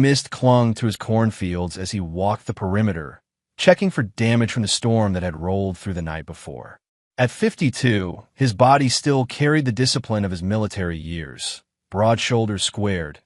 Mist clung to his cornfields as he walked the perimeter, checking for damage from the storm that had rolled through the night before. At 52, his body still carried the discipline of his military years, broad shoulders squared,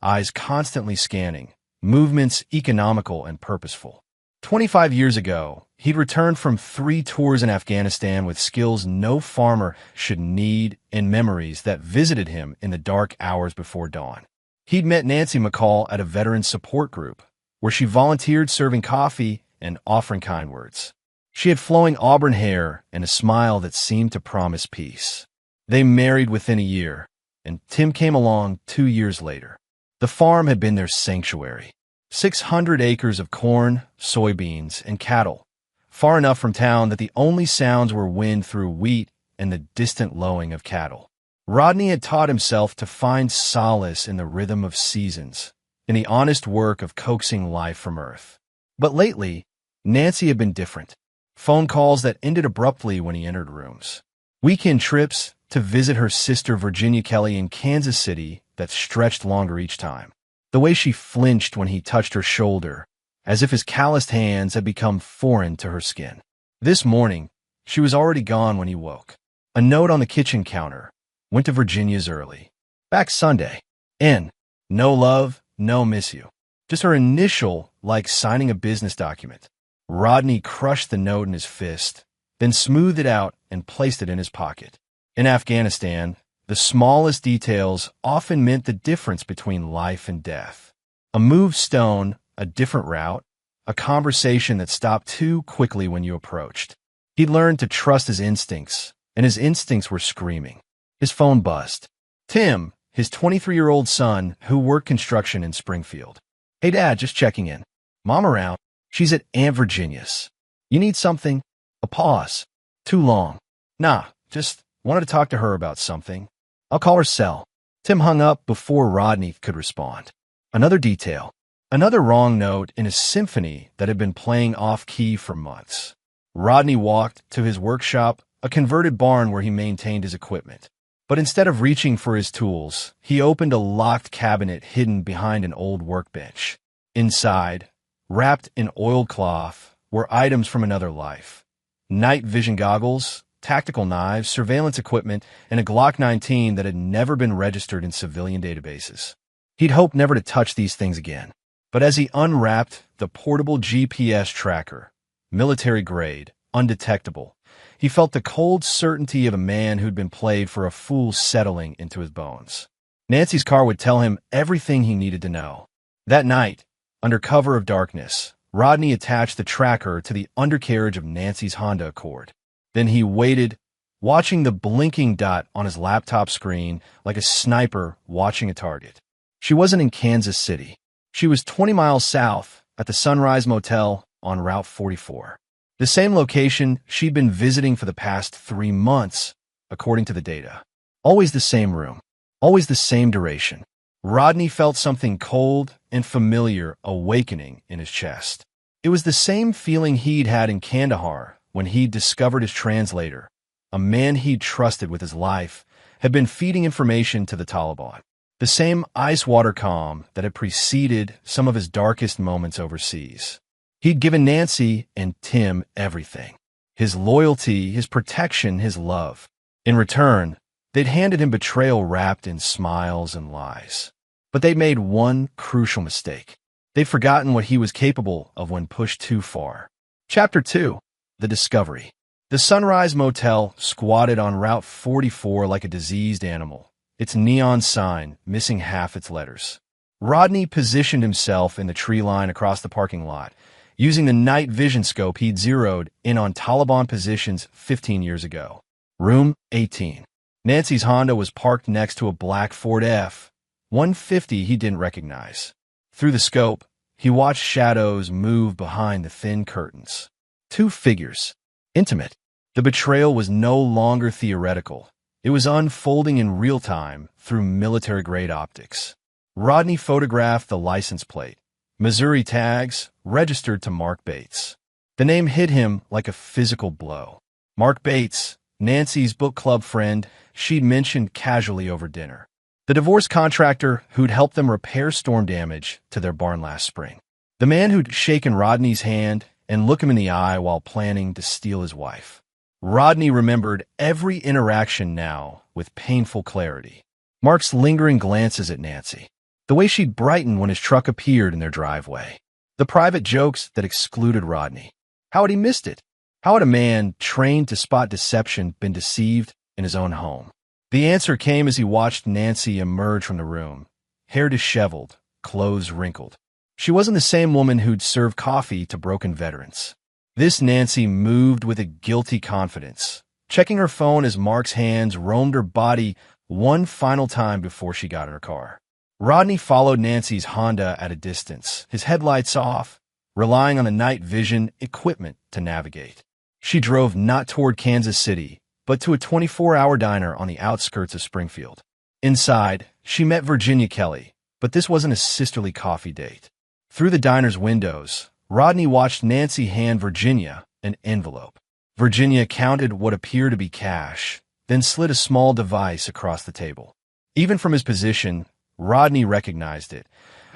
eyes constantly scanning, movements economical and purposeful. 25 years ago, he'd returned from 3 tours in Afghanistan with skills no farmer should need and memories that visited him in the dark hours before dawn. He'd met Nancy McCall at a veteran support group, where she volunteered serving coffee and offering kind words. She had flowing auburn hair and a smile that seemed to promise peace. They married within a year, and Tim came along 2 years later. The farm had been their sanctuary. 600 acres of corn, soybeans, and cattle, far enough from town that the only sounds were wind through wheat and the distant lowing of cattle. Rodney had taught himself to find solace in the rhythm of seasons, in the honest work of coaxing life from earth. But lately, Nancy had been different. Phone calls that ended abruptly when he entered rooms. Weekend trips to visit her sister Virginia Kelly in Kansas City that stretched longer each time. The way she flinched when he touched her shoulder, as if his calloused hands had become foreign to her skin. This morning, she was already gone when he woke. A note on the kitchen counter. Went to Virginia's early. Back Sunday. N. No love, no miss you. Just her initial, like signing a business document. Rodney crushed the note in his fist, then smoothed it out and placed it in his pocket. In Afghanistan, the smallest details often meant the difference between life and death. A moved stone, a different route, a conversation that stopped too quickly when you approached. He'd learned to trust his instincts, and his instincts were screaming. His phone buzzed. Tim, his 23-year-old son, who worked construction in Springfield. Hey, Dad, just checking in. Mom around? She's at Aunt Virginia's. You need something? A pause. Too long. Nah, just wanted to talk to her about something. I'll call her cell. Tim hung up before Rodney could respond. Another detail. Another wrong note in a symphony that had been playing off-key for months. Rodney walked to his workshop, a converted barn where he maintained his equipment. But instead of reaching for his tools, he opened a locked cabinet hidden behind an old workbench. Inside, wrapped in oilcloth, were items from another life. Night vision goggles, tactical knives, surveillance equipment, and a Glock 19 that had never been registered in civilian databases. He'd hoped never to touch these things again. But as he unwrapped the portable GPS tracker, military grade, undetectable, he felt the cold certainty of a man who'd been played for a fool settling into his bones. Nancy's car would tell him everything he needed to know. That night, under cover of darkness, Rodney attached the tracker to the undercarriage of Nancy's Honda Accord. Then he waited, watching the blinking dot on his laptop screen like a sniper watching a target. She wasn't in Kansas City. She was 20 miles south at the Sunrise Motel on Route 44. The same location she'd been visiting for the past 3 months, according to the data. Always the same room. Always the same duration. Rodney felt something cold and familiar awakening in his chest. It was the same feeling he'd had in Kandahar when he'd discovered his translator, a man he'd trusted with his life, had been feeding information to the Taliban. The same ice-water calm that had preceded some of his darkest moments overseas. He'd given Nancy and Tim everything. His loyalty, his protection, his love. In return, they'd handed him betrayal wrapped in smiles and lies. But they'd made one crucial mistake. They'd forgotten what he was capable of when pushed too far. Chapter 2. The Discovery. The Sunrise Motel squatted on Route 44 like a diseased animal, its neon sign missing half its letters. Rodney positioned himself in the tree line across the parking lot, using the night vision scope he'd zeroed in on Taliban positions 15 years ago. Room 18. Nancy's Honda was parked next to a black Ford F-150 he didn't recognize. Through the scope, he watched shadows move behind the thin curtains. 2 figures. Intimate. The betrayal was no longer theoretical. It was unfolding in real time through military-grade optics. Rodney photographed the license plate. Missouri tags, registered to Mark Bates. The name hit him like a physical blow. Mark Bates, Nancy's book club friend, she'd mentioned casually over dinner. the divorce contractor who'd helped them repair storm damage to their barn last spring. The man who'd shaken Rodney's hand and looked him in the eye while planning to steal his wife. Rodney remembered every interaction now with painful clarity. Mark's lingering glances at Nancy, the way she'd brighten when his truck appeared in their driveway, the private jokes that excluded Rodney. How had he missed it? How had a man trained to spot deception been deceived in his own home? The answer came as he watched Nancy emerge from the room, hair disheveled, clothes wrinkled. She wasn't the same woman who'd served coffee to broken veterans. This Nancy moved with a guilty confidence, checking her phone as Mark's hands roamed her body one final time before she got in her car. Rodney followed Nancy's Honda at a distance, his headlights off, relying on the night vision equipment to navigate. She drove not toward Kansas City, but to a 24-hour diner on the outskirts of Springfield. Inside, she met Virginia Kelly, but this wasn't a sisterly coffee date. Through the diner's windows, Rodney watched Nancy hand Virginia an envelope. Virginia counted what appeared to be cash, then slid a small device across the table. Even from his position, Rodney recognized it.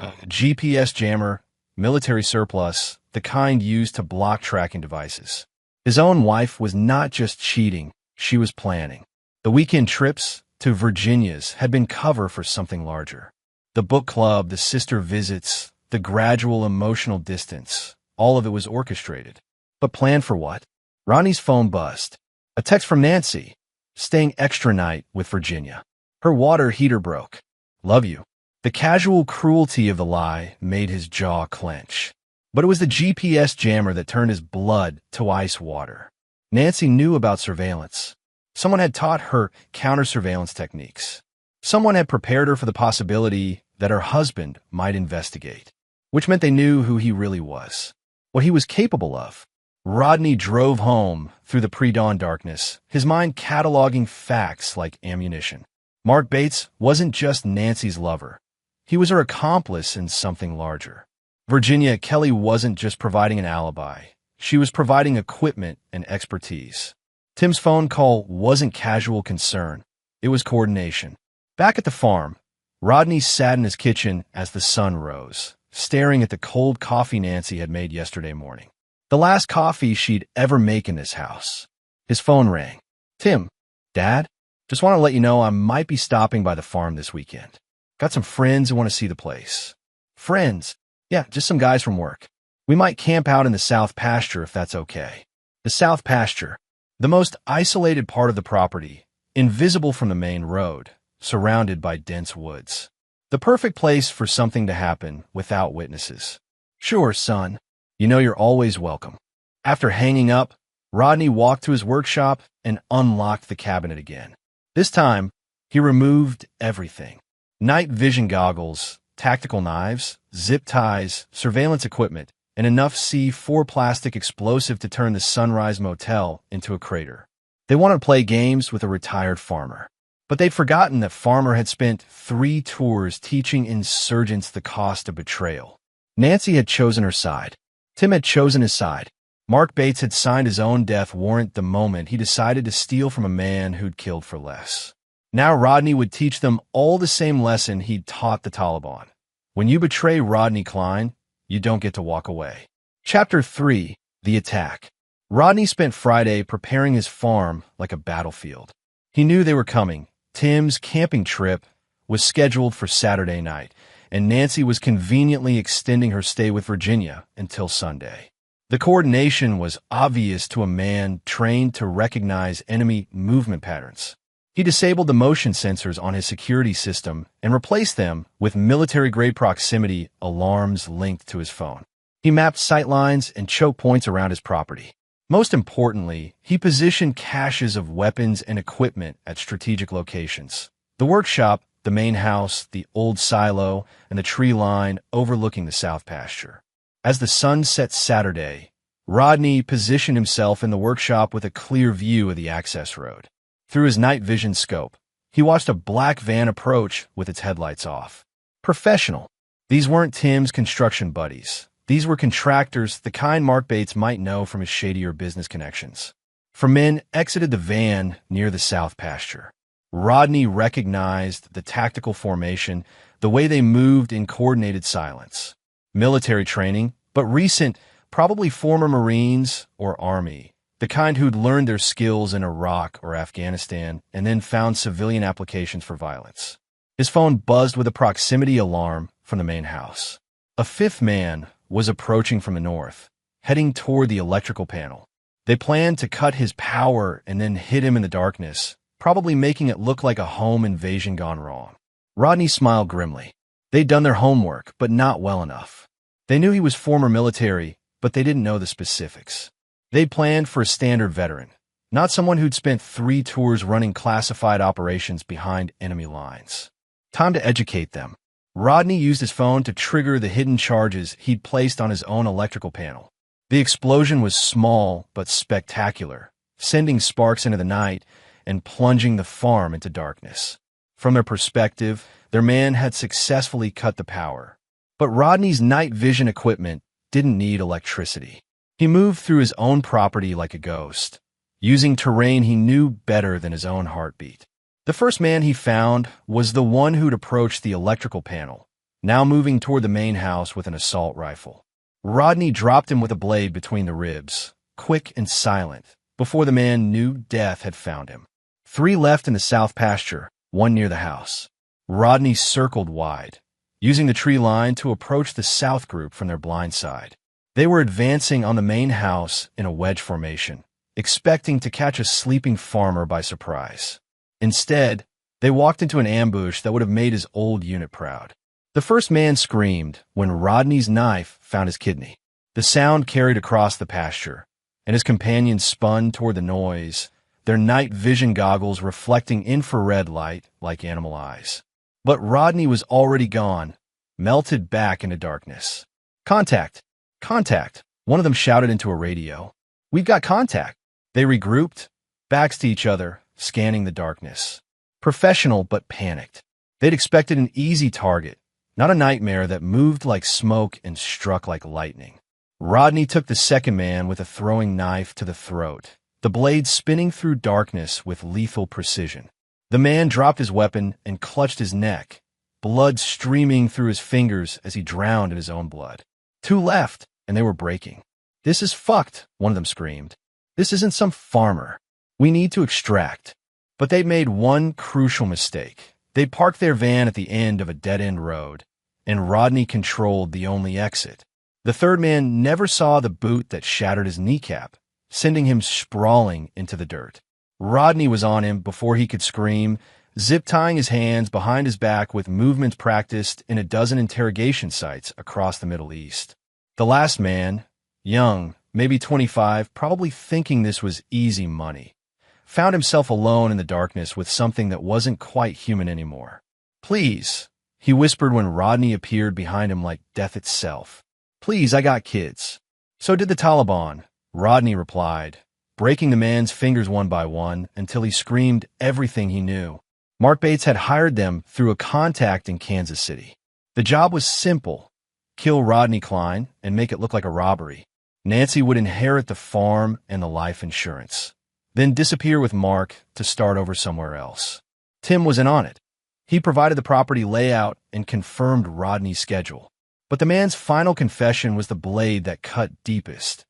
A GPS jammer, military surplus, the kind used to block tracking devices. His own wife was not just cheating, she was planning. The weekend trips to Virginia's had been cover for something larger. The book club, the sister visits, the gradual emotional distance, all of it was orchestrated. But planned for what? Rodney's phone buzzed. A text from Nancy, staying extra night with Virginia. Her water heater broke. Love you. The casual cruelty of the lie made his jaw clench. But it was the GPS jammer that turned his blood to ice water. Nancy knew about surveillance. Someone had taught her counter-surveillance techniques. Someone had prepared her for the possibility that her husband might investigate, which meant they knew who he really was, what he was capable of. Rodney drove home through the pre-dawn darkness, his mind cataloging facts like ammunition. Mark Bates wasn't just Nancy's lover. He was her accomplice in something larger. Virginia Kelly wasn't just providing an alibi. She was providing equipment and expertise. Tim's phone call wasn't casual concern. It was coordination. Back at the farm, Rodney sat in his kitchen as the sun rose, staring at the cold coffee Nancy had made yesterday morning. The last coffee she'd ever make in this house. His phone rang. Tim, Dad, just want to let you know I might be stopping by the farm this weekend. Got some friends who want to see the place. Friends? Yeah, just some guys from work. We might camp out in the south pasture if that's okay. The south pasture, the most isolated part of the property, invisible from the main road, surrounded by dense woods. The perfect place for something to happen without witnesses. Sure, son. You know you're always welcome. After hanging up, Rodney walked to his workshop and unlocked the cabinet again. This time, he removed everything. Night vision goggles, tactical knives, zip ties, surveillance equipment, and enough C4 plastic explosive to turn the Sunrise Motel into a crater. They wanted to play games with a retired farmer. But they'd forgotten that Farmer had spent 3 tours teaching insurgents the cost of betrayal. Nancy had chosen her side. Tim had chosen his side. Mark Bates had signed his own death warrant the moment he decided to steal from a man who'd killed for less. Now Rodney would teach them all the same lesson he'd taught the Taliban. When you betray Rodney Klein, you don't get to walk away. Chapter 3. The Attack. Rodney spent Friday preparing his farm like a battlefield. He knew they were coming. Tim's camping trip was scheduled for Saturday night, and Nancy was conveniently extending her stay with Virginia until Sunday. The coordination was obvious to a man trained to recognize enemy movement patterns. He disabled the motion sensors on his security system and replaced them with military-grade proximity alarms linked to his phone. He mapped sightlines and choke points around his property. Most importantly, he positioned caches of weapons and equipment at strategic locations. The workshop, the main house, the old silo, and the tree line overlooking the south pasture. As the sun set Saturday, Rodney positioned himself in the workshop with a clear view of the access road. Through his night vision scope, he watched a black van approach with its headlights off. Professional. These weren't Tim's construction buddies. These were contractors, the kind Mark Bates might know from his shadier business connections. 4 men exited the van near the south pasture. Rodney recognized the tactical formation, the way they moved in coordinated silence. Military training, but recent, probably former Marines or Army, the kind who'd learned their skills in Iraq or Afghanistan and then found civilian applications for violence. His phone buzzed with a proximity alarm from the main house. A fifth man was approaching from the north, heading toward the electrical panel. They planned to cut his power and then hit him in the darkness, probably making it look like a home invasion gone wrong. Rodney smiled grimly. They'd done their homework, but not well enough. They knew he was former military, but they didn't know the specifics. They'd planned for a standard veteran, not someone who'd spent 3 tours running classified operations behind enemy lines. Time to educate them. Rodney used his phone to trigger the hidden charges he'd placed on his own electrical panel. The explosion was small but spectacular, sending sparks into the night and plunging the farm into darkness. From their perspective, their man had successfully cut the power. But Rodney's night vision equipment didn't need electricity. He moved through his own property like a ghost, using terrain he knew better than his own heartbeat. The first man he found was the one who'd approached the electrical panel, now moving toward the main house with an assault rifle. Rodney dropped him with a blade between the ribs, quick and silent, before the man knew death had found him. 3 left in the south pasture, 1 near the house. Rodney circled wide, using the tree line to approach the south group from their blind side. They were advancing on the main house in a wedge formation, expecting to catch a sleeping farmer by surprise. Instead, they walked into an ambush that would have made his old unit proud. The first man screamed when Rodney's knife found his kidney. The sound carried across the pasture, and his companions spun toward the noise, their night vision goggles reflecting infrared light like animal eyes. But Rodney was already gone, melted back into darkness. "Contact! Contact!" one of them shouted into a radio. "We've got contact!" They regrouped, backs to each other, scanning the darkness. Professional but panicked. They'd expected an easy target, not a nightmare that moved like smoke and struck like lightning. Rodney took the second man with a throwing knife to the throat, the blade spinning through darkness with lethal precision. The man dropped his weapon and clutched his neck, blood streaming through his fingers as he drowned in his own blood. 2 left, and they were breaking. "This is fucked," one of them screamed. "This isn't some farmer. We need to extract." But they'd made one crucial mistake. They'd parked their van at the end of a dead-end road, and Rodney controlled the only exit. The third man never saw the boot that shattered his kneecap, sending him sprawling into the dirt. Rodney was on him before he could scream, zip-tying his hands behind his back with movements practiced in a dozen interrogation sites across the Middle East. The last man, young, maybe 25, probably thinking this was easy money, found himself alone in the darkness with something that wasn't quite human anymore. "Please," he whispered when Rodney appeared behind him like death itself. "Please, I got kids." "So did the Taliban," Rodney replied, breaking the man's fingers one by one until he screamed everything he knew. Mark Bates had hired them through a contact in Kansas City. The job was simple: kill Rodney Klein and make it look like a robbery. Nancy would inherit the farm and the life insurance, then disappear with Mark to start over somewhere else. Tim was in on it. He provided the property layout and confirmed Rodney's schedule. But the man's final confession was the blade that cut deepest.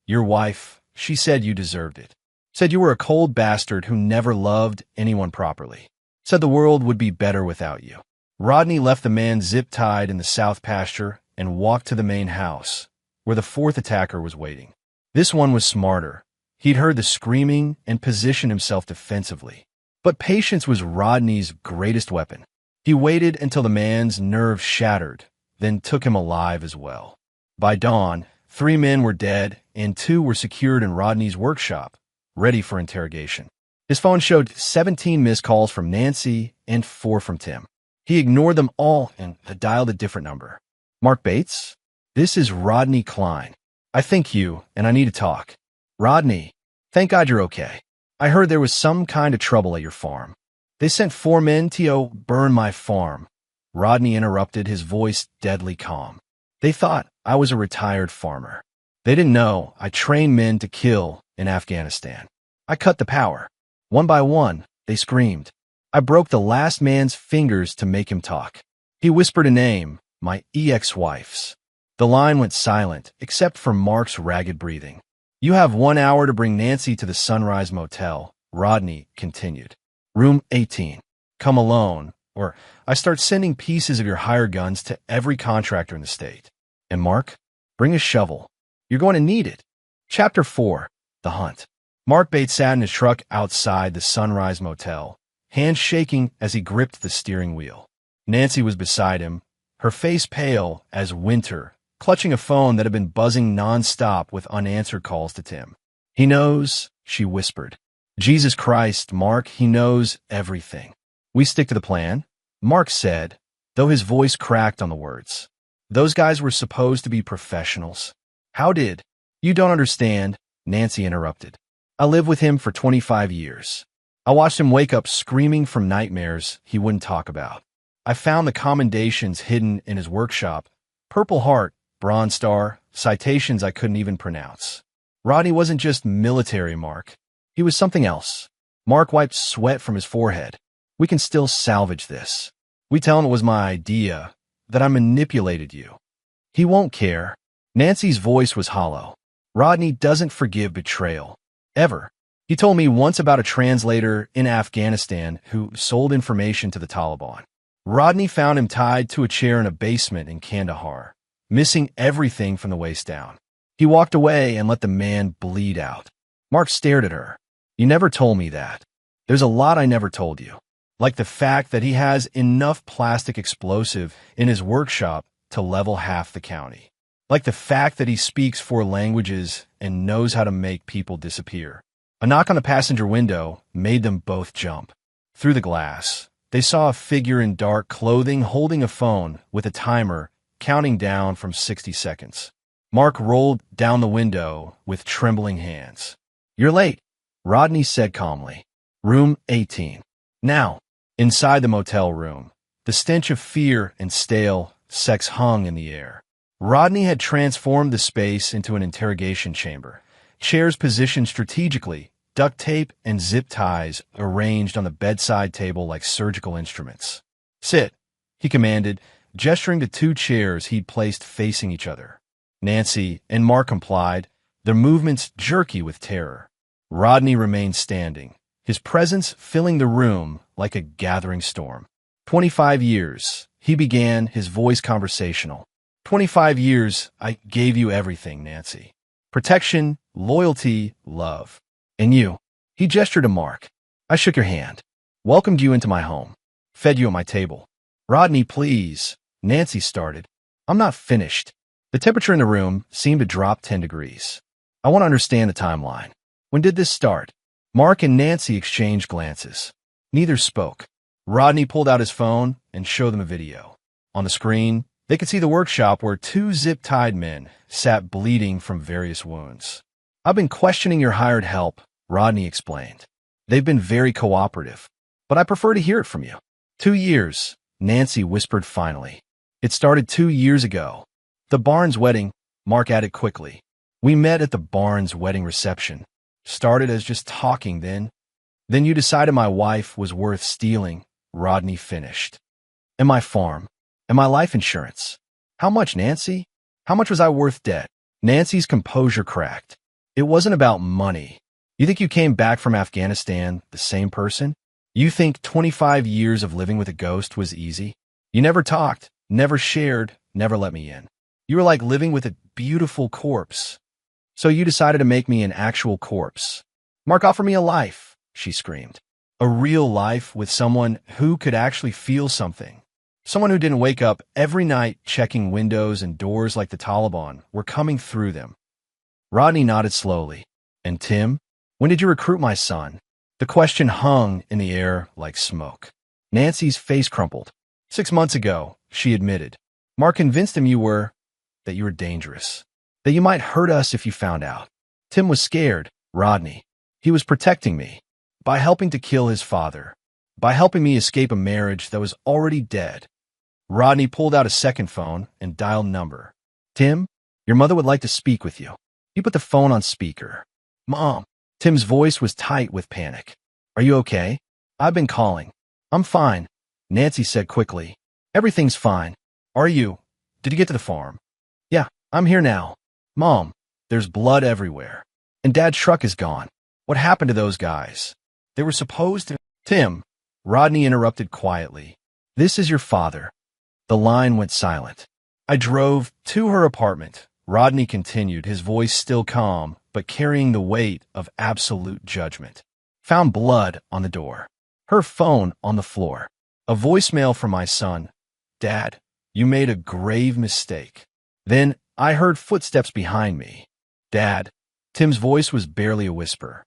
"Your wife, she said you deserved it. Said you were a cold bastard who never loved anyone properly. Said the world would be better without you." Rodney left the man zip-tied in the south pasture and walked to the main house, where the fourth attacker was waiting. This one was smarter. He'd heard the screaming and positioned himself defensively. But patience was Rodney's greatest weapon. He waited until the man's nerves shattered, then took him alive as well. By dawn, 3 men were dead and 2 were secured in Rodney's workshop, ready for interrogation. His phone showed 17 missed calls from Nancy and 4 from Tim. He ignored them all and dialed a different number. "Mark Bates? This is Rodney Klein. I think you, and I need to talk." "Rodney, thank God you're okay. I heard there was some kind of trouble at your farm. They sent 4 men to burn my farm." Rodney interrupted, his voice deadly calm. "They thought I was a retired farmer. They didn't know I trained men to kill in Afghanistan. I cut the power. One by one, they screamed. I broke the last man's fingers to make him talk. He whispered a name, my ex-wife's. The line went silent, except for Mark's ragged breathing. You have 1 hour to bring Nancy to the Sunrise Motel, Rodney continued. Room 18. Come alone, or I start sending pieces of your hired guns to every contractor in the state. And Mark, bring a shovel. You're going to need it. Chapter 4. The Hunt. Mark Bates sat in his truck outside the Sunrise Motel, hands shaking as he gripped the steering wheel. Nancy was beside him, her face pale as winter, clutching a phone that had been buzzing nonstop with unanswered calls to Tim. He knows, she whispered. Jesus Christ, Mark, he knows everything. We stick to the plan, Mark said, though his voice cracked on the words. Those guys were supposed to be professionals. How did? You don't understand, Nancy interrupted. I lived with him for 25 years. I watched him wake up screaming from nightmares he wouldn't talk about. I found the commendations hidden in his workshop, Purple Heart, Bronze Star, citations I couldn't even pronounce. Rodney wasn't just military, Mark. He was something else. Mark wiped sweat from his forehead. We can still salvage this. We tell him it was my idea, that I manipulated you. He won't care. Nancy's voice was hollow. Rodney doesn't forgive betrayal. Ever. He told me once about a translator in Afghanistan who sold information to the Taliban. Rodney found him tied to a chair in a basement in Kandahar, missing everything from the waist down. He walked away and let the man bleed out. Mark stared at her. You never told me that. There's a lot I never told you. Like the fact that he has enough plastic explosive in his workshop to level half the county. Like the fact that he speaks 4 languages and knows how to make people disappear. A knock on the passenger window made them both jump. Through the glass, they saw a figure in dark clothing holding a phone with a timer counting down from 60 seconds. Mark rolled down the window with trembling hands. You're late, Rodney said calmly. Room 18. Now, inside the motel room, the stench of fear and stale sex hung in the air. Rodney had transformed the space into an interrogation chamber. Chairs positioned strategically, duct tape and zip ties arranged on the bedside table like surgical instruments. Sit, he commanded, gesturing to 2 chairs he'd placed facing each other. Nancy and Mark complied, their movements jerky with terror. Rodney remained standing, his presence filling the room like a gathering storm. 25 years, he began, his voice conversational. 25 years, I gave you everything, Nancy. Protection, loyalty, love. And you. He gestured to Mark. I shook your hand. Welcomed you into my home. Fed you at my table. Rodney, please. Nancy started. I'm not finished. The temperature in the room seemed to drop 10 degrees. I want to understand the timeline. When did this start? Mark and Nancy exchanged glances. Neither spoke. Rodney pulled out his phone and showed them a video. On the screen, they could see the workshop where 2 zip-tied men sat bleeding from various wounds. I've been questioning your hired help, Rodney explained. They've been very cooperative, but I prefer to hear it from you. 2 years, Nancy whispered finally. It started 2 years ago. The Barnes wedding, Mark added quickly. We met at the Barnes wedding reception. Started as just talking then. Then you decided my wife was worth stealing, Rodney finished. And my farm. And my life insurance. How much, Nancy? How much was I worth dead? Nancy's composure cracked. It wasn't about money. You think you came back from Afghanistan the same person? You think 25 years of living with a ghost was easy? You never talked, never shared, never let me in. You were like living with a beautiful corpse. So you decided to make me an actual corpse. Mark, offer me a life, she screamed. A real life with someone who could actually feel something. Someone who didn't wake up every night checking windows and doors like the Taliban were coming through them. Rodney nodded slowly. And Tim? When did you recruit my son? The question hung in the air like smoke. Nancy's face crumpled. 6 months ago, she admitted. Mark convinced him that you were dangerous. That you might hurt us if you found out. Tim was scared, Rodney. He was protecting me. By helping to kill his father. By helping me escape a marriage that was already dead. Rodney pulled out a second phone and dialed number. Tim, your mother would like to speak with you. He put the phone on speaker. Mom. Tim's voice was tight with panic. Are you okay? I've been calling. I'm fine, Nancy said quickly. Everything's fine. Are you? Did you get to the farm? Yeah, I'm here now. Mom, there's blood everywhere. And Dad's truck is gone. What happened to those guys? They were supposed to— Tim, Rodney interrupted quietly. This is your father. The line went silent. I drove to her apartment, Rodney continued, his voice still calm, but carrying the weight of absolute judgment. Found blood on the door. Her phone on the floor. A voicemail from my son. Dad, you made a grave mistake. Then I heard footsteps behind me. Dad, Tim's voice was barely a whisper.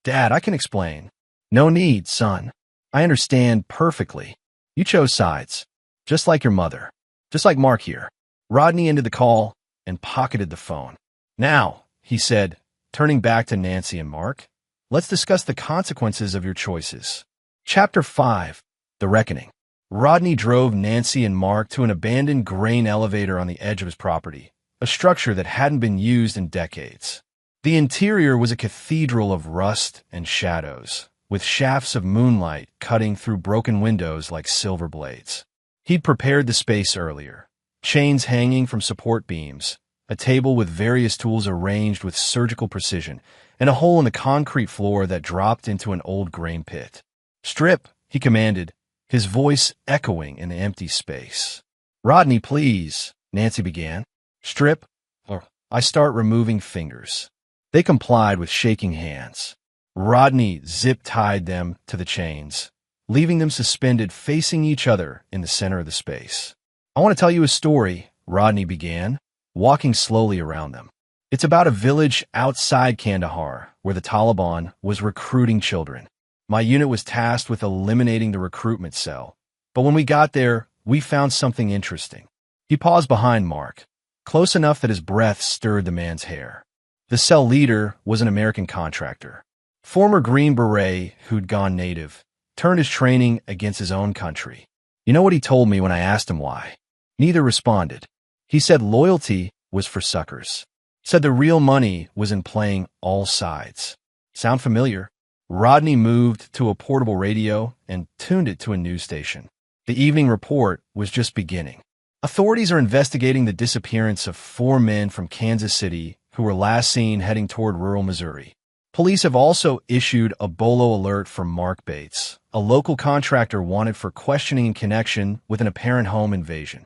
Dad, I can explain. No need, son. I understand perfectly. You chose sides. Just like your mother. Just like Mark here. Rodney ended the call and pocketed the phone. Now, he said, turning back to Nancy and Mark, let's discuss the consequences of your choices. Chapter 5. The Reckoning. Rodney drove Nancy and Mark to an abandoned grain elevator on the edge of his property, a structure that hadn't been used in decades. The interior was a cathedral of rust and shadows, with shafts of moonlight cutting through broken windows like silver blades. He'd prepared the space earlier, chains hanging from support beams, a table with various tools arranged with surgical precision, and a hole in the concrete floor that dropped into an old grain pit. Strip, he commanded, his voice echoing in the empty space. Rodney, please, Nancy began. Strip, or I start removing fingers. They complied with shaking hands. Rodney zip-tied them to the chains, leaving them suspended facing each other in the center of the space. I want to tell you a story, Rodney began, walking slowly around them. It's about a village outside Kandahar where the Taliban was recruiting children. My unit was tasked with eliminating the recruitment cell, but when we got there, we found something interesting. He paused behind Mark, close enough that his breath stirred the man's hair. The cell leader was an American contractor, former Green Beret who'd gone native, turned his training against his own country. You know what he told me when I asked him why? Neither responded. He said loyalty was for suckers. Said the real money was in playing all sides. Sound familiar? Rodney moved to a portable radio and tuned it to a news station. The evening report was just beginning. Authorities are investigating the disappearance of 4 men from Kansas City who were last seen heading toward rural Missouri. Police have also issued a bolo alert for Mark Bates, a local contractor wanted for questioning in connection with an apparent home invasion.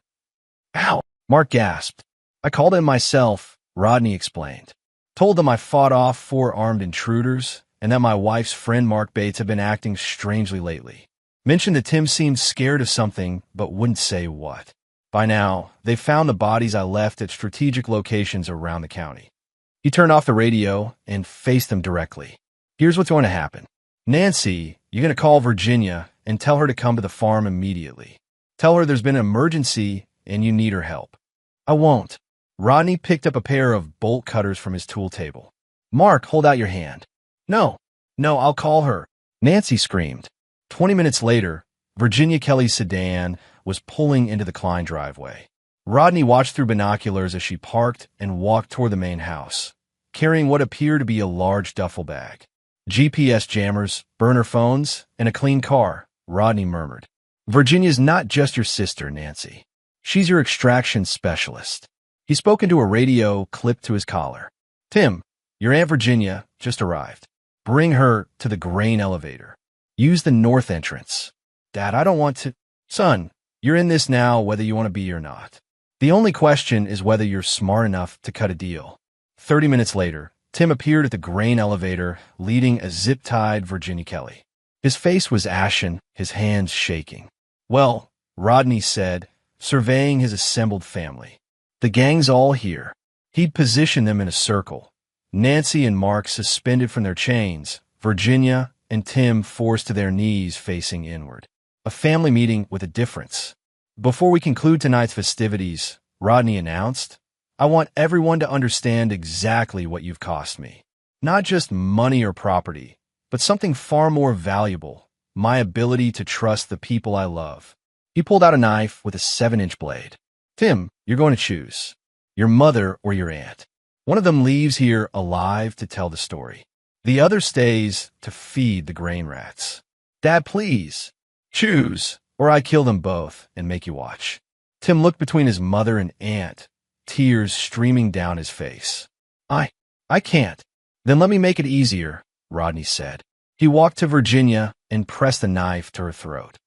Ow! Mark gasped. I called in myself, Rodney explained. Told them I fought off 4 armed intruders and that my wife's friend Mark Bates had been acting strangely lately. Mentioned that Tim seemed scared of something but wouldn't say what. By now, they've found the bodies I left at strategic locations around the county. He turned off the radio and faced them directly. Here's what's going to happen. Nancy, you're going to call Virginia and tell her to come to the farm immediately. Tell her there's been an emergency and you need her help. I won't. Rodney picked up a pair of bolt cutters from his tool table. Mark, hold out your hand. No, I'll call her. Nancy screamed. 20 minutes later, Virginia Kelly's sedan was pulling into the Klein driveway. Rodney watched through binoculars as she parked and walked toward the main house, carrying what appeared to be a large duffel bag. GPS jammers, burner phones, and a clean car, Rodney murmured. Virginia's not just your sister, Nancy. She's your extraction specialist. He spoke into a radio clipped to his collar. Tim, your Aunt Virginia just arrived. Bring her to the grain elevator. Use the north entrance. Dad, I don't want to— Son, you're in this now whether you want to be or not. The only question is whether you're smart enough to cut a deal. 30 minutes later, Tim appeared at the grain elevator, leading a zip-tied Virginia Kelly. His face was ashen, his hands shaking. Well, Rodney said, surveying his assembled family. The gang's all here. He'd positioned them in a circle. Nancy and Mark suspended from their chains, Virginia and Tim forced to their knees facing inward. A family meeting with a difference. Before we conclude tonight's festivities, Rodney announced, I want everyone to understand exactly what you've cost me. Not just money or property, but something far more valuable, my ability to trust the people I love. He pulled out a knife with a 7-inch blade. Tim, you're going to choose. Your mother or your aunt. One of them leaves here alive to tell the story. The other stays to feed the grain rats. Dad, please. Choose, or I kill them both and make you watch. Tim looked between his mother and aunt, tears streaming down his face. I can't. Then let me make it easier, Rodney said. He walked to Virginia and pressed a knife to her throat.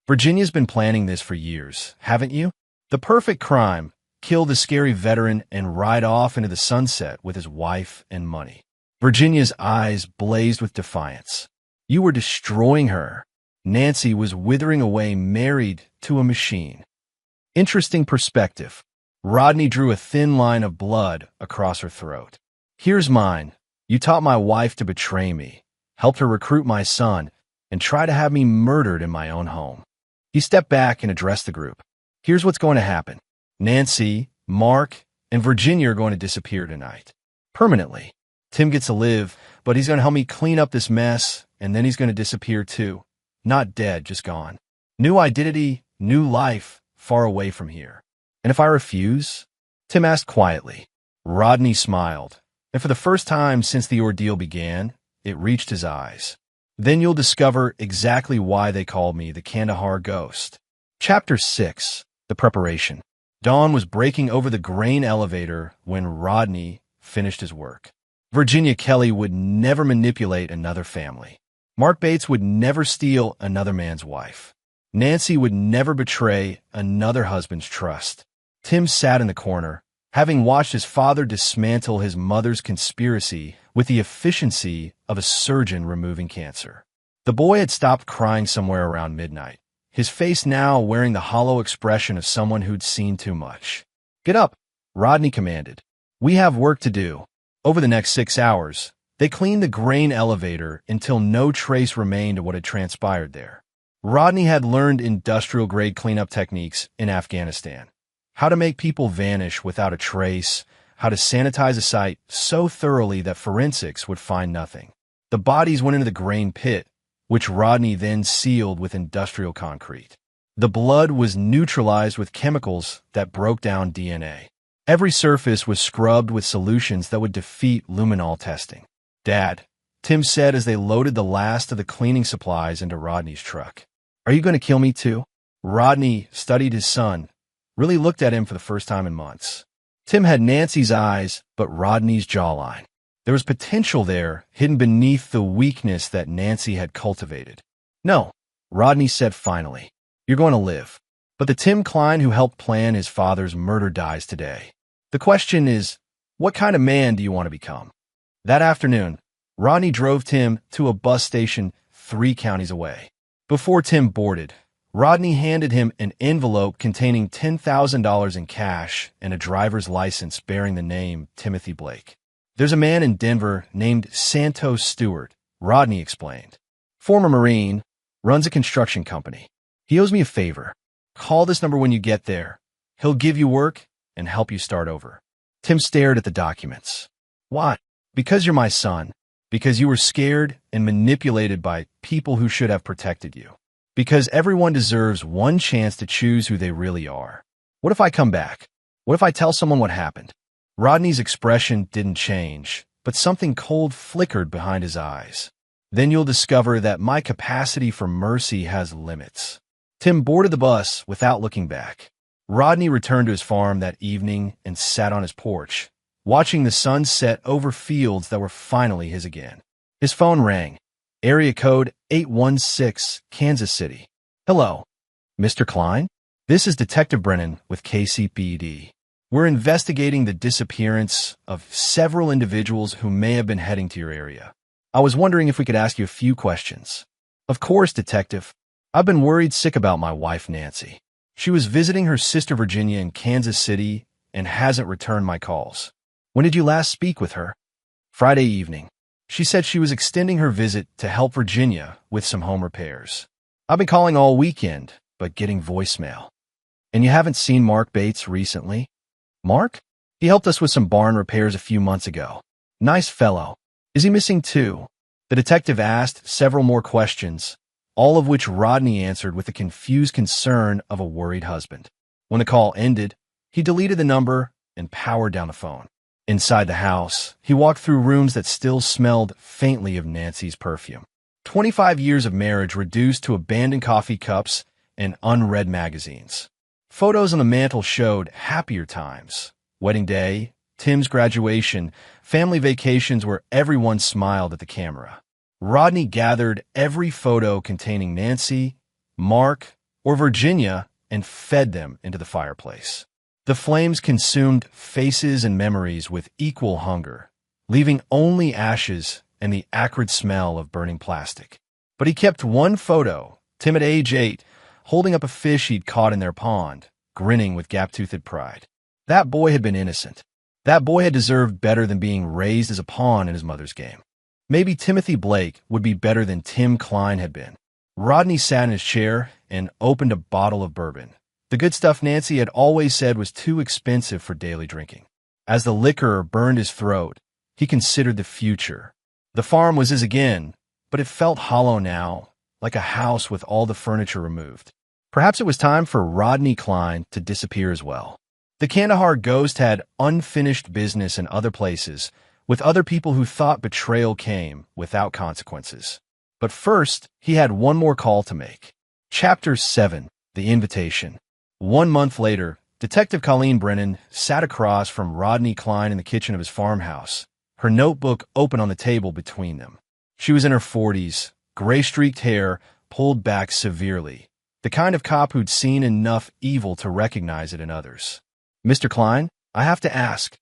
Virginia's been planning this for years, haven't you? The perfect crime: kill the scary veteran and ride off into the sunset with his wife and money. Virginia's eyes blazed with defiance. You were destroying her. Nancy was withering away, married to a machine. Interesting perspective. Rodney drew a thin line of blood across her throat. Here's mine. You taught my wife to betray me, helped her recruit my son, and try to have me murdered in my own home. He stepped back and addressed the group. Here's what's going to happen. Nancy, Mark, and Virginia are going to disappear tonight. Permanently. Tim gets to live, but he's going to help me clean up this mess, and then he's going to disappear too. Not dead, just gone. New identity, new life, far away from here. And if I refuse? Tim asked quietly. Rodney smiled, and for the first time since the ordeal began, it reached his eyes. Then you'll discover exactly why they called me the Kandahar Ghost. Chapter 6. The Preparation. Dawn was breaking over the grain elevator when Rodney finished his work. Virginia Kelly would never manipulate another family. Mark Bates would never steal another man's wife. Nancy would never betray another husband's trust. Tim sat in the corner, having watched his father dismantle his mother's conspiracy with the efficiency of a surgeon removing cancer. The boy had stopped crying somewhere around midnight, his face now wearing the hollow expression of someone who'd seen too much. Get up, Rodney commanded. We have work to do. Over the next 6 hours, they cleaned the grain elevator until no trace remained of what had transpired there. Rodney had learned industrial-grade cleanup techniques in Afghanistan. How to make people vanish without a trace, how to sanitize a site so thoroughly that forensics would find nothing. The bodies went into the grain pit, which Rodney then sealed with industrial concrete. The blood was neutralized with chemicals that broke down DNA. Every surface was scrubbed with solutions that would defeat luminol testing. Dad, Tim said as they loaded the last of the cleaning supplies into Rodney's truck. Are you going to kill me too? Rodney studied his son, really looked at him for the first time in months. Tim had Nancy's eyes, but Rodney's jawline. There was potential there, hidden beneath the weakness that Nancy had cultivated. No, Rodney said finally. You're going to live. But the Tim Klein who helped plan his father's murder dies today. The question is, what kind of man do you want to become? That afternoon, Rodney drove Tim to a bus station 3 counties away. Before Tim boarded, Rodney handed him an envelope containing $10,000 in cash and a driver's license bearing the name Timothy Blake. There's a man in Denver named Santos Stewart, Rodney explained. Former Marine, runs a construction company. He owes me a favor. Call this number when you get there. He'll give you work and help you start over. Tim stared at the documents. Why? Because you're my son. Because you were scared and manipulated by people who should have protected you. Because everyone deserves one chance to choose who they really are. What if I come back? What if I tell someone what happened? Rodney's expression didn't change, but something cold flickered behind his eyes. Then you'll discover that my capacity for mercy has limits. Tim boarded the bus without looking back. Rodney returned to his farm that evening and sat on his porch, watching the sun set over fields that were finally his again. His phone rang. Area code 816, Kansas City. Hello, Mr. Klein? This is Detective Brennan with KCPD. We're investigating the disappearance of several individuals who may have been heading to your area. I was wondering if we could ask you a few questions. Of course, Detective. I've been worried sick about my wife, Nancy. She was visiting her sister Virginia in Kansas City and hasn't returned my calls. When did you last speak with her? Friday evening. She said she was extending her visit to help Virginia with some home repairs. I've been calling all weekend, but getting voicemail. And you haven't seen Mark Bates recently? Mark? He helped us with some barn repairs a few months ago. Nice fellow. Is he missing too? The detective asked several more questions, all of which Rodney answered with the confused concern of a worried husband. When the call ended, he deleted the number and powered down the phone. Inside the house, he walked through rooms that still smelled faintly of Nancy's perfume. 25 years of marriage reduced to abandoned coffee cups and unread magazines. Photos on the mantel showed happier times. Wedding day, Tim's graduation, family vacations where everyone smiled at the camera. Rodney gathered every photo containing Nancy, Mark, or Virginia and fed them into the fireplace. The flames consumed faces and memories with equal hunger, leaving only ashes and the acrid smell of burning plastic. But he kept one photo, Tim at age 8, holding up a fish he'd caught in their pond, grinning with gap-toothed pride. That boy had been innocent. That boy had deserved better than being raised as a pawn in his mother's game. Maybe Timothy Blake would be better than Tim Klein had been. Rodney sat in his chair and opened a bottle of bourbon. The good stuff Nancy had always said was too expensive for daily drinking. As the liquor burned his throat, he considered the future. The farm was his again, but it felt hollow now, like a house with all the furniture removed. Perhaps it was time for Rodney Klein to disappear as well. The Kandahar ghost had unfinished business in other places, with other people who thought betrayal came without consequences. But first, he had one more call to make. Chapter 7, The Invitation. 1 month later, Detective Colleen Brennan sat across from Rodney Klein in the kitchen of his farmhouse, her notebook open on the table between them. She was in her 40s, gray-streaked hair pulled back severely, the kind of cop who'd seen enough evil to recognize it in others. "Mr. Klein, I have to ask,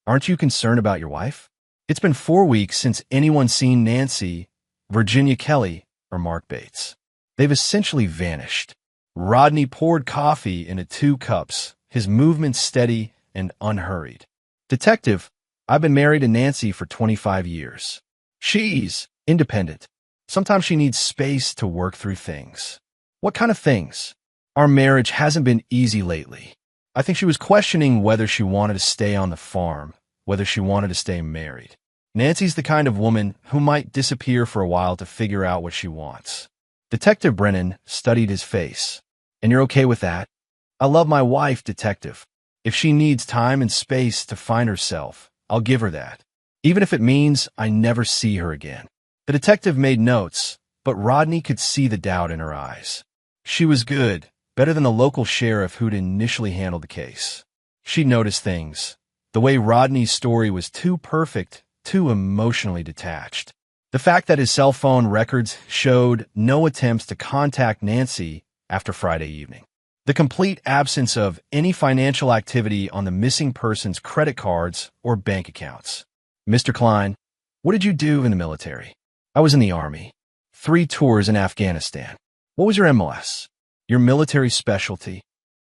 aren't you concerned about your wife? It's been 4 weeks since anyone's seen Nancy, Virginia Kelly, or Mark Bates. They've essentially vanished." Rodney poured coffee into 2 cups, his movements steady and unhurried. "Detective, I've been married to Nancy for 25 years. She's independent. Sometimes she needs space to work through things." "What kind of things?" "Our marriage hasn't been easy lately. I think she was questioning whether she wanted to stay on the farm, whether she wanted to stay married. Nancy's the kind of woman who might disappear for a while to figure out what she wants." Detective Brennan studied his face. "And you're okay with that?" "I love my wife, Detective. If she needs time and space to find herself, I'll give her that, even if it means I never see her again." The detective made notes, but Rodney could see the doubt in her eyes. She was good, better than the local sheriff who'd initially handled the case. She'd noticed things. The way Rodney's story was too perfect, too emotionally detached. The fact that his cell phone records showed no attempts to contact Nancy after Friday evening. The complete absence of any financial activity on the missing person's credit cards or bank accounts. "Mr. Klein, what did you do in the military?" "I was in the Army. 3 tours in Afghanistan." "What was your MLS?" "Your military specialty?"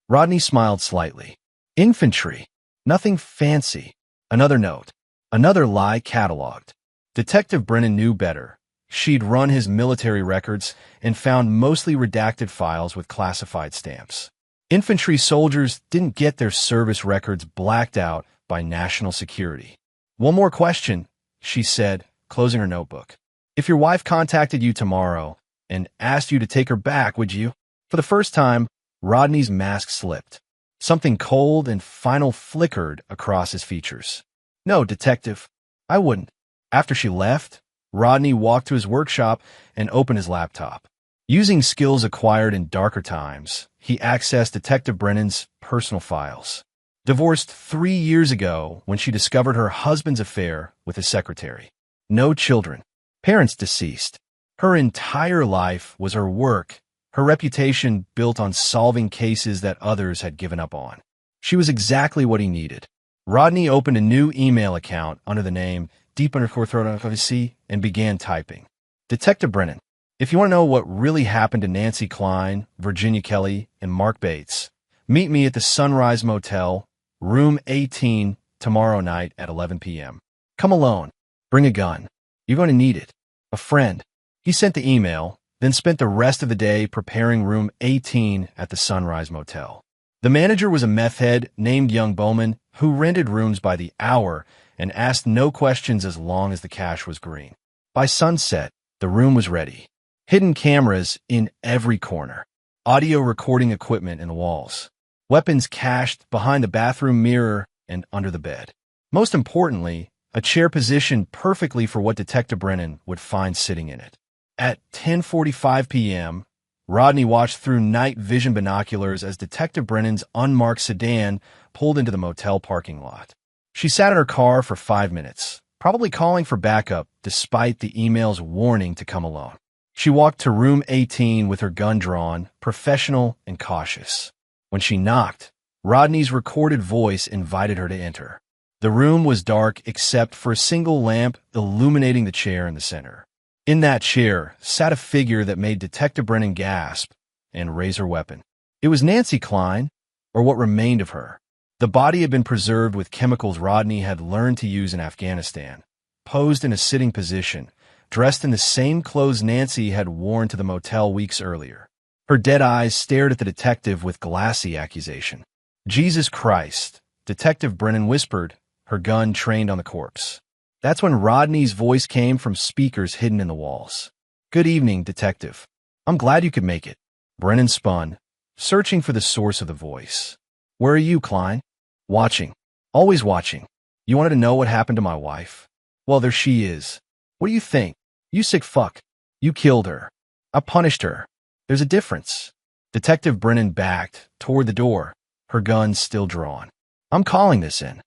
Rodney smiled slightly. "Infantry. Nothing fancy." Another note. Another lie cataloged. Detective Brennan knew better. She'd run his military records and found mostly redacted files with classified stamps. Infantry soldiers didn't get their service records blacked out by national security. "One more question," she said, closing her notebook. "If your wife contacted you tomorrow and asked you to take her back, would you?" For the first time, Rodney's mask slipped. Something cold and final flickered across his features. "No, Detective, I wouldn't." After she left, Rodney walked to his workshop and opened his laptop. Using skills acquired in darker times, he accessed Detective Brennan's personal files. Divorced 3 years ago when she discovered her husband's affair with his secretary. No children. Parents deceased. Her entire life was her work, her reputation built on solving cases that others had given up on. She was exactly what he needed. Rodney opened a new email account under the name deep_throat and began typing. "Detective Brennan, if you want to know what really happened to Nancy Klein, Virginia Kelly, and Mark Bates, meet me at the Sunrise Motel, room 18, tomorrow night at 11 p.m. Come alone. Bring a gun. You're going to need it. A friend." He sent the email, then spent the rest of the day preparing room 18 at the Sunrise Motel. The manager was a meth head named Young Bowman who rented rooms by the hour and asked no questions as long as the cash was green. By sunset, the room was ready. Hidden cameras in every corner. Audio recording equipment in the walls. Weapons cached behind the bathroom mirror and under the bed. Most importantly, a chair positioned perfectly for what Detective Brennan would find sitting in it. At 10:45 p.m., Rodney watched through night vision binoculars as Detective Brennan's unmarked sedan pulled into the motel parking lot. She sat in her car for 5 minutes, probably calling for backup despite the email's warning to come alone. She walked to room 18 with her gun drawn, professional and cautious. When she knocked, Rodney's recorded voice invited her to enter. The room was dark except for a single lamp illuminating the chair in the center. In that chair sat a figure that made Detective Brennan gasp and raise her weapon. It was Nancy Klein, or what remained of her. The body had been preserved with chemicals Rodney had learned to use in Afghanistan, posed in a sitting position, dressed in the same clothes Nancy had worn to the motel weeks earlier. Her dead eyes stared at the detective with glassy accusation. "Jesus Christ," Detective Brennan whispered, her gun trained on the corpse. That's when Rodney's voice came from speakers hidden in the walls. "Good evening, Detective. I'm glad you could make it." Brennan spun, searching for the source of the voice. "Where are you, Klein?" "Watching. Always watching. You wanted to know what happened to my wife? Well, there she is. What do you think? You sick fuck. You killed her. I punished her. There's a difference." Detective Brennan backed toward the door, her gun still drawn. "I'm calling this in.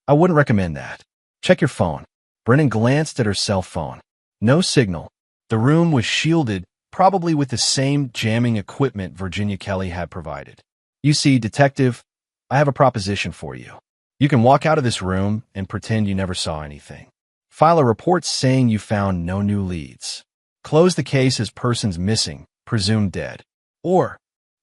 I wouldn't recommend that. Check your phone." Brennan glanced at her cell phone. No signal. The room was shielded, probably with the same jamming equipment Virginia Kelly had provided. "You see, Detective, I have a proposition for you. You can walk out of this room and pretend you never saw anything. File a report saying you found no new leads. Close the case as persons missing, presumed dead. Or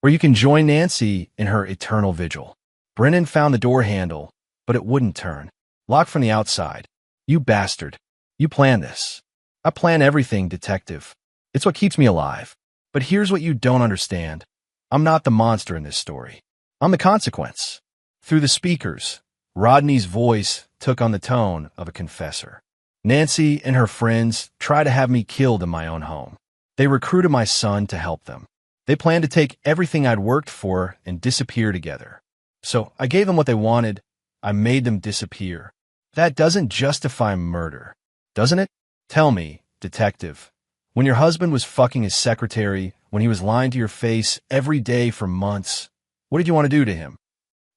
you can join Nancy in her eternal vigil." Brennan found the door handle, but it wouldn't turn. Locked from the outside. "You bastard. You planned this." "I plan everything, Detective. It's what keeps me alive. But here's what you don't understand. I'm not the monster in this story. I'm the consequence." Through the speakers, Rodney's voice took on the tone of a confessor. "Nancy and her friends tried to have me killed in my own home. They recruited my son to help them. They planned to take everything I'd worked for and disappear together. So I gave them what they wanted. I made them disappear. That doesn't justify murder, doesn't it? Tell me, Detective, when your husband was fucking his secretary, when he was lying to your face every day for months, what did you want to do to him?"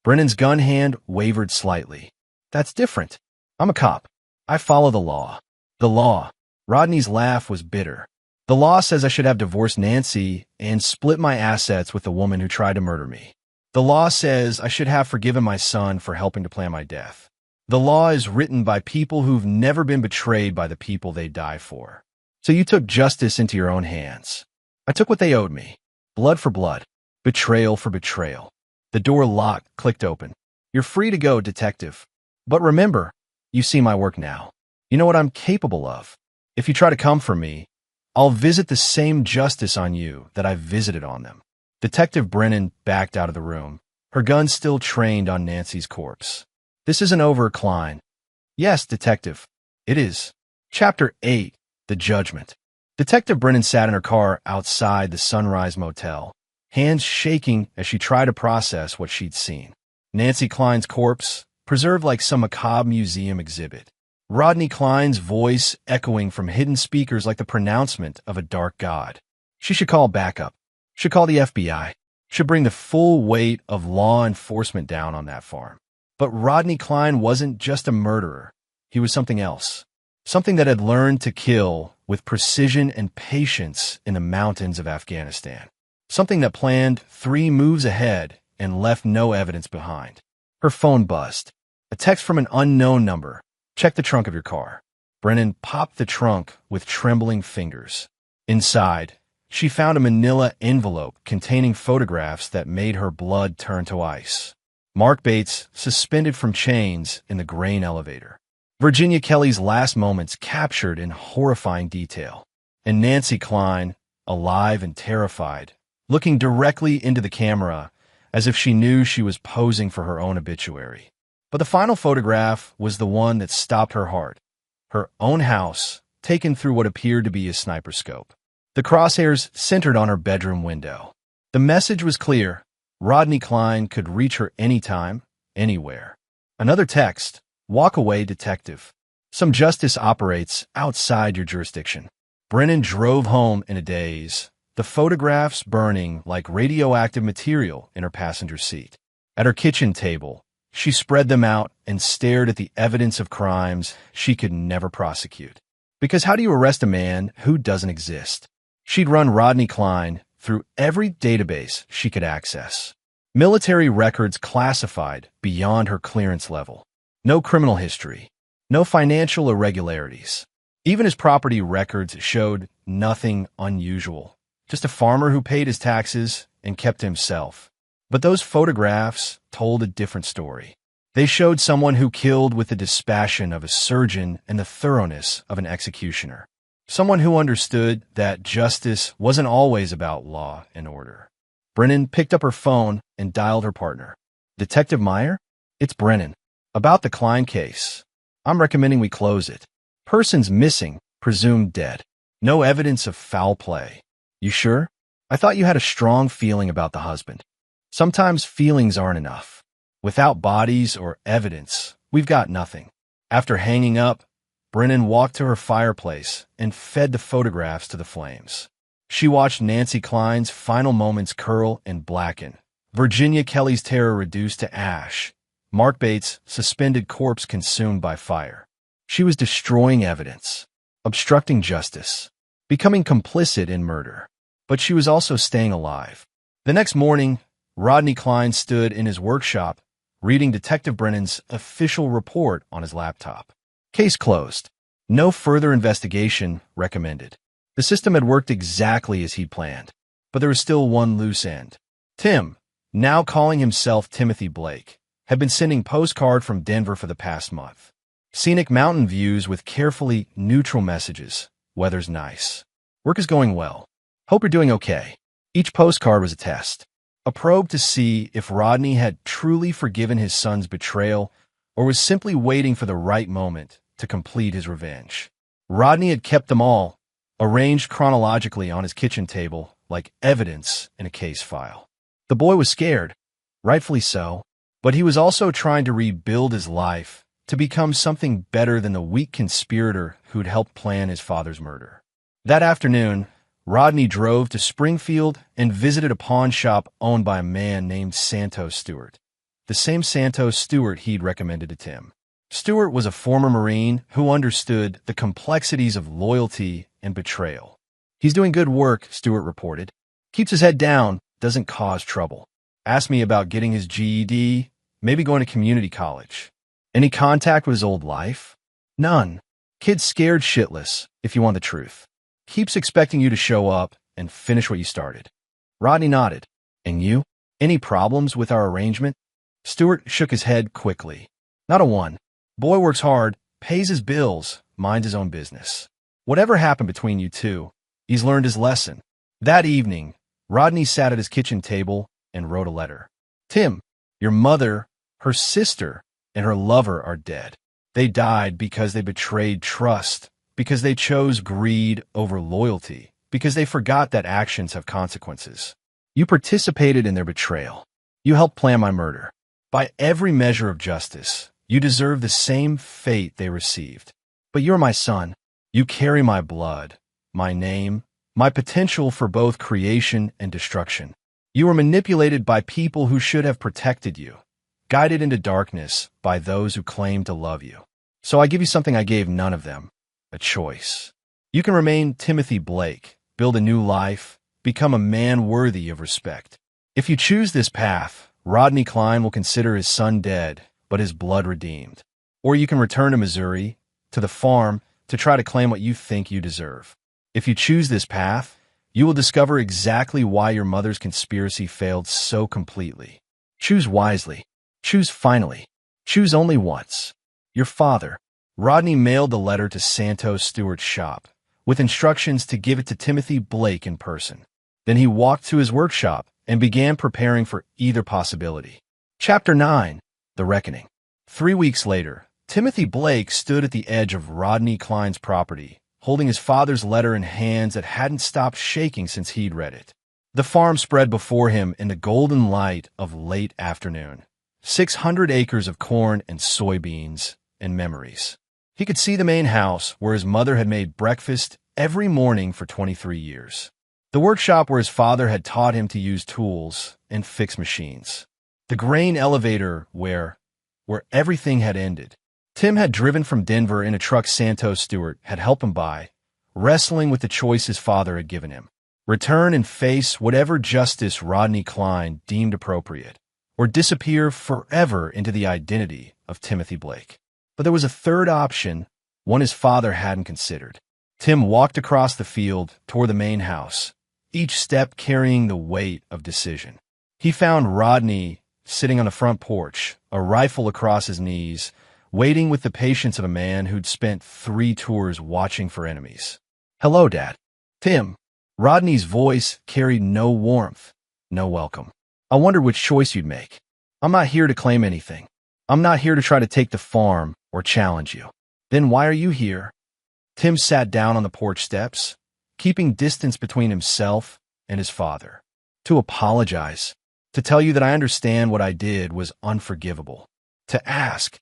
Brennan's gun hand wavered slightly. "That's different. I'm a cop. I follow the law." "The law." Rodney's laugh was bitter. "The law says I should have divorced Nancy and split my assets with the woman who tried to murder me. The law says I should have forgiven my son for helping to plan my death. The law is written by people who've never been betrayed by the people they die for. So you took justice into your own hands. I took what they owed me. Blood for blood. Betrayal for betrayal." The door lock clicked open. "You're free to go, Detective. But remember, you see my work now. You know what I'm capable of. If you try to come for me, I'll visit the same justice on you that I've visited on them." Detective Brennan backed out of the room, her gun still trained on Nancy's corpse. "This isn't over, Klein." "Yes, Detective. It is." Chapter 8. The Judgment. Detective Brennan sat in her car outside the Sunrise Motel, hands shaking as she tried to process what she'd seen. Nancy Klein's corpse, preserved like some macabre museum exhibit. Rodney Klein's voice echoing from hidden speakers like the pronouncement of a dark god. She should call backup. Should call the FBI. Should bring the full weight of law enforcement down on that farm. But Rodney Klein wasn't just a murderer. He was something else. Something that had learned to kill with precision and patience in the mountains of Afghanistan. Something that planned 3 moves ahead and left no evidence behind. Her phone buzzed. A text from an unknown number. "Check the trunk of your car." Brennan popped the trunk with trembling fingers. Inside, she found a manila envelope containing photographs that made her blood turn to ice. Mark Bates suspended from chains in the grain elevator. Virginia Kelly's last moments captured in horrifying detail. And Nancy Klein, alive and terrified, looking directly into the camera as if she knew she was posing for her own obituary. But the final photograph was the one that stopped her heart. Her own house, taken through what appeared to be a sniper scope. The crosshairs centered on her bedroom window. The message was clear. Rodney Klein could reach her anytime, anywhere. Another text. "Walk away, Detective. Some justice operates outside your jurisdiction." Brennan drove home in a daze, the photographs burning like radioactive material in her passenger seat. At her kitchen table, she spread them out and stared at the evidence of crimes she could never prosecute. Because how do you arrest a man who doesn't exist? She'd run Rodney Cline through every database she could access. Military records classified beyond her clearance level. No criminal history. No financial irregularities. Even his property records showed nothing unusual. Just a farmer who paid his taxes and kept to himself. But those photographs told a different story. They showed someone who killed with the dispassion of a surgeon and the thoroughness of an executioner. Someone who understood that justice wasn't always about law and order. Brennan picked up her phone and dialed her partner. Detective Meyer? It's Brennan. About the Klein case. I'm recommending we close it. Persons missing, presumed dead. No evidence of foul play. You sure? I thought you had a strong feeling about the husband. Sometimes feelings aren't enough. Without bodies or evidence, we've got nothing. After hanging up, Brennan walked to her fireplace and fed the photographs to the flames. She watched Nancy Klein's final moments curl and blacken, Virginia Kelly's terror reduced to ash, Mark Bates' suspended corpse consumed by fire. She was destroying evidence, obstructing justice, becoming complicit in murder. But she was also staying alive. The next morning, Rodney Cline stood in his workshop, reading Detective Brennan's official report on his laptop. Case closed. No further investigation recommended. The system had worked exactly as he'd planned, but there was still one loose end. Tim, now calling himself Timothy Blake, had been sending postcard from Denver for the past month. Scenic mountain views with carefully neutral messages. Weather's nice. Work is going well. Hope you're doing okay. Each postcard was a test. A probe to see if Rodney had truly forgiven his son's betrayal or was simply waiting for the right moment to complete his revenge. Rodney had kept them all, arranged chronologically on his kitchen table like evidence in a case file. The boy was scared, rightfully so, but he was also trying to rebuild his life to become something better than the weak conspirator who'd helped plan his father's murder. That afternoon, Rodney drove to Springfield and visited a pawn shop owned by a man named Santos Stewart, the same Santos Stewart he'd recommended to Tim. Stewart was a former Marine who understood the complexities of loyalty and betrayal. He's doing good work, Stewart reported. Keeps his head down, doesn't cause trouble. Asked me about getting his GED, maybe going to community college. Any contact with his old life? None. Kid's scared shitless, if you want the truth. Keeps expecting you to show up and finish what you started. Rodney nodded. And you? Any problems with our arrangement? Stewart shook his head quickly. Not a one. Boy works hard, pays his bills, minds his own business. Whatever happened between you two, he's learned his lesson. That evening, Rodney sat at his kitchen table and wrote a letter. Tim, your mother, her sister, and her lover are dead. They died because they betrayed trust, because they chose greed over loyalty, because they forgot that actions have consequences. You participated in their betrayal. You helped plan my murder. By every measure of justice, you deserve the same fate they received. But you're my son. You carry my blood, my name, my potential for both creation and destruction. You were manipulated by people who should have protected you, guided into darkness by those who claimed to love you. So I give you something I gave none of them, a choice. You can remain Timothy Blake, build a new life, become a man worthy of respect. If you choose this path, Rodney Cline will consider his son dead, but his blood redeemed. Or you can return to Missouri, to the farm, to try to claim what you think you deserve. If you choose this path, you will discover exactly why your mother's conspiracy failed so completely. Choose wisely. Choose finally. Choose only once. Your father. Rodney mailed the letter to Santos Stewart's shop, with instructions to give it to Timothy Blake in person. Then he walked to his workshop and began preparing for either possibility. Chapter 9. The Reckoning. 3 weeks later, Timothy Blake stood at the edge of Rodney Cline's property, holding his father's letter in hands that hadn't stopped shaking since he'd read it. The farm spread before him in the golden light of late afternoon. 600 acres of corn and soybeans and memories. He could see the main house where his mother had made breakfast every morning for 23 years. The workshop where his father had taught him to use tools and fix machines. The grain elevator where everything had ended. Tim had driven from Denver in a truck Santos Stewart had helped him buy, wrestling with the choice his father had given him. Return and face whatever justice Rodney Cline deemed appropriate, or disappear forever into the identity of Timothy Blake. But there was a third option, one his father hadn't considered. Tim walked across the field toward the main house, each step carrying the weight of decision. He found Rodney sitting on the front porch, a rifle across his knees, waiting with the patience of a man who'd spent 3 tours watching for enemies. "Hello, Dad." "Tim." Rodney's voice carried no warmth, no welcome. "I wondered which choice you'd make. I'm not here to claim anything. I'm not here to try to take the farm or challenge you." "Then why are you here?" Tim sat down on the porch steps, keeping distance between himself and his father. "To apologize. To tell you that I understand what I did was unforgivable. To ask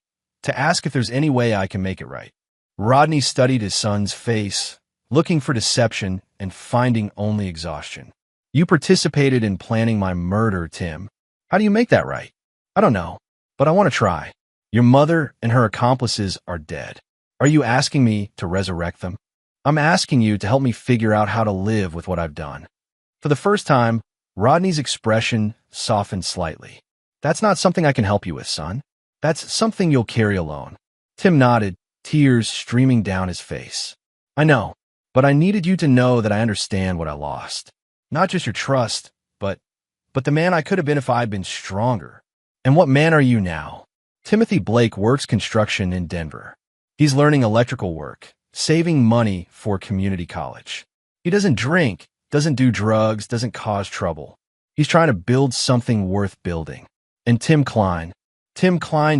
if there's any way I can make it right." Rodney studied his son's face, looking for deception and finding only exhaustion. "You participated in planning my murder, Tim. How do you make that right?" "I don't know, but I want to try. Your mother and her accomplices are dead. Are you asking me to resurrect them?" "I'm asking you to help me figure out how to live with what I've done." For the first time, Rodney's expression softened slightly. "That's not something I can help you with, son. That's something you'll carry alone." Tim nodded, tears streaming down his face. "I know, but I needed you to know that I understand what I lost. Not just your trust, but the man I could have been if I'd been stronger." "And what man are you now?" Timothy Blake works construction in Denver. He's learning electrical work, saving money for community college. He doesn't drink, doesn't do drugs, doesn't cause trouble. He's trying to build something worth building. And Tim Cline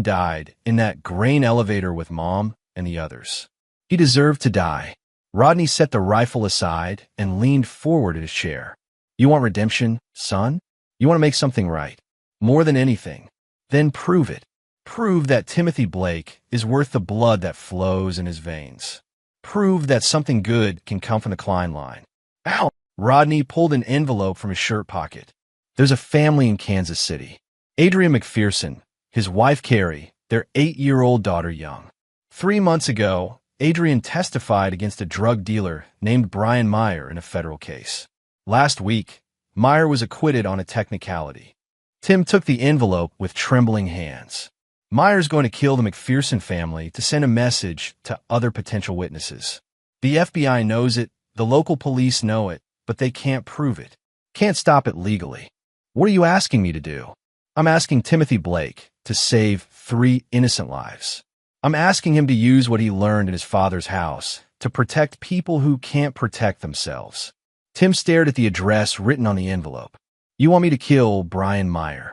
died in that grain elevator with Mom and the others. He deserved to die. Rodney set the rifle aside and leaned forward in his chair. "You want redemption, son? You want to make something right? More than anything? Then prove it. Prove that Timothy Blake is worth the blood that flows in his veins. Prove that something good can come from the Cline line." "Ow!" Rodney pulled an envelope from his shirt pocket. "There's a family in Kansas City. Adrian McPherson, his wife Carrie, their 8-year-old daughter Young. 3 months ago, Adrian testified against a drug dealer named Brian Meyer in a federal case. Last week, Meyer was acquitted on a technicality." Tim took the envelope with trembling hands. "Meyer's going to kill the McPherson family to send a message to other potential witnesses. The FBI knows it, the local police know it, but they can't prove it. Can't stop it legally. What are you asking me to do?" "I'm asking Timothy Blake to save 3 innocent lives. I'm asking him to use what he learned in his father's house to protect people who can't protect themselves." Tim stared at the address written on the envelope. "You want me to kill Brian Meyer?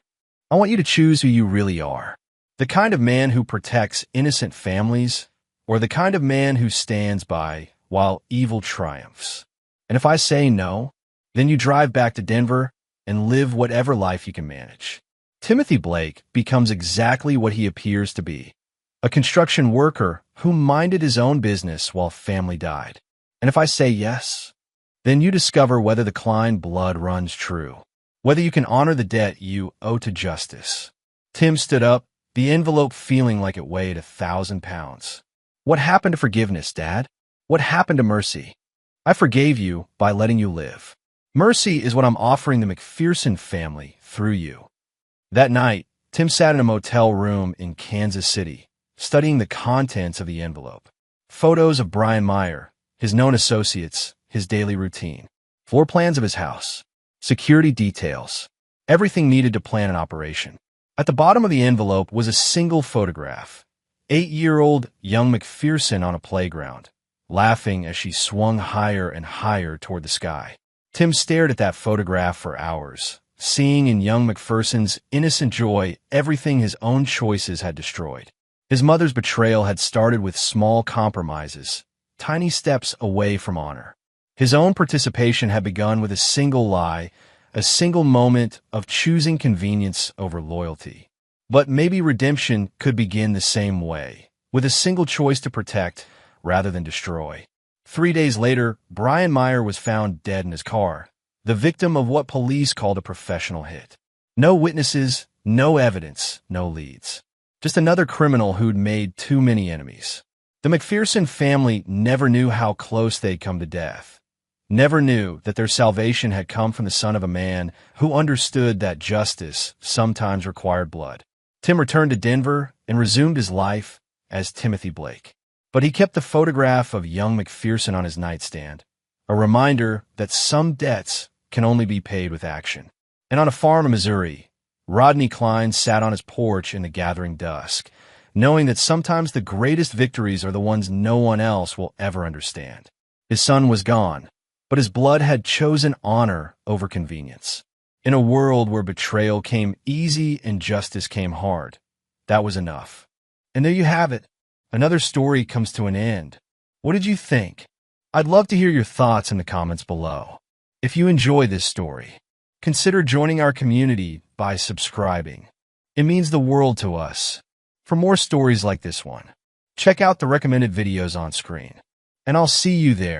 I want you to choose who you really are. The kind of man who protects innocent families, or the kind of man who stands by while evil triumphs. And if I say no, then you drive back to Denver and live whatever life you can manage." Timothy Blake becomes exactly what he appears to be, a construction worker who minded his own business while family died. "And if I say yes, then you discover whether the Cline blood runs true, whether you can honor the debt you owe to justice." Tim stood up, the envelope feeling like it weighed 1,000 pounds. "What happened to forgiveness, Dad? What happened to mercy? I forgave you by letting you live. Mercy is what I'm offering the McPherson family through you." That night, Tim sat in a motel room in Kansas City, studying the contents of the envelope. Photos of Brian Meyer, his known associates, his daily routine. Floor plans of his house. Security details. Everything needed to plan an operation. At the bottom of the envelope was a single photograph. 8-year-old young McPherson on a playground, laughing as she swung higher and higher toward the sky. Tim stared at that photograph for hours, seeing in young McPherson's innocent joy everything his own choices had destroyed. His mother's betrayal had started with small compromises, tiny steps away from honor. His own participation had begun with a single lie, a single moment of choosing convenience over loyalty. But maybe redemption could begin the same way, with a single choice to protect rather than destroy. 3 days later, Brian Meyer was found dead in his car, the victim of what police called a professional hit. No witnesses, no evidence, no leads. Just another criminal who'd made too many enemies. The McPherson family never knew how close they'd come to death. Never knew that their salvation had come from the son of a man who understood that justice sometimes required blood. Tim returned to Denver and resumed his life as Timothy Blake. But he kept the photograph of young McPherson on his nightstand, a reminder that some debts can only be paid with action. And on a farm in Missouri, Rodney Cline sat on his porch in the gathering dusk, knowing that sometimes the greatest victories are the ones no one else will ever understand. His son was gone, but his blood had chosen honor over convenience. In a world where betrayal came easy and justice came hard, that was enough. And there you have it. Another story comes to an end. What did you think? I'd love to hear your thoughts in the comments below. If you enjoy this story, consider joining our community by subscribing. It means the world to us. For more stories like this one, check out the recommended videos on screen, and I'll see you there.